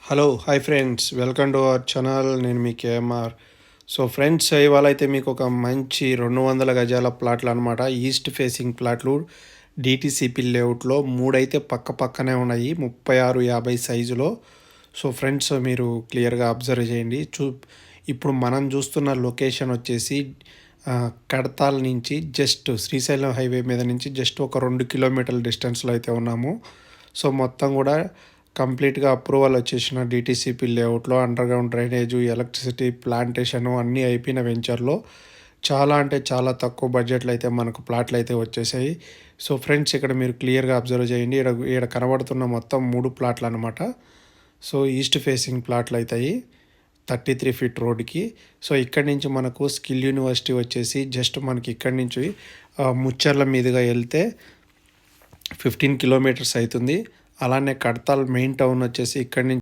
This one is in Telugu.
Hello hi friends, welcome to our channel. నేను మీ కేఎంఆర్. సో ఫ్రెండ్స్, ఇవాళ అయితే మీకు ఒక మంచి 200 గజాల ప్లాట్లు అనమాట. ఈస్ట్ ఫేసింగ్ ప్లాట్లు డిటీసీపీ లేఅవుట్లో మూడైతే పక్క పక్కనే ఉన్నాయి, 36-50 సైజులో. సో ఫ్రెండ్స్, మీరు క్లియర్గా అబ్జర్వ్ చేయండి. ఇప్పుడు మనం చూస్తున్న లొకేషన్ వచ్చేసి కడతాల్ నుంచి జస్ట్ శ్రీశైలం హైవే మీద నుంచి జస్ట్ ఒక 2 కిలోమీటర్ల డిస్టెన్స్లో అయితే ఉన్నాము. సో మొత్తం కూడా కంప్లీట్గా అప్రూవల్ వచ్చేసిన డిటీసీపీ లేఅవుట్లో అండర్గ్రౌండ్ డ్రైనేజు, ఎలక్ట్రిసిటీ, ప్లాంటేషను అన్నీ అయిపోయిన వెంచర్లో చాలా అంటే చాలా తక్కువ బడ్జెట్లో అయితే మనకు ప్లాట్లు అయితే వచ్చేసాయి. సో ఫ్రెండ్స్, ఇక్కడ మీరు క్లియర్గా అబ్జర్వ్ చేయండి. ఇక్కడ కనబడుతున్న మొత్తం 3 ప్లాట్లు అనమాట. సో ఈస్ట్ ఫేసింగ్ ప్లాట్లు అవుతాయి 33 ఫీట్ రోడ్కి. సో ఇక్కడి నుంచి మనకు స్కిల్ యూనివర్సిటీ వచ్చేసి జస్ట్ మనకి ఇక్కడి నుంచి ముచ్చర్ల మీదుగా వెళ్తే 15 కిలోమీటర్స్ అవుతుంది. అలానే కడతాల్ మెయిన్ టౌన్ వచ్చేసి ఇక్కడి నుంచి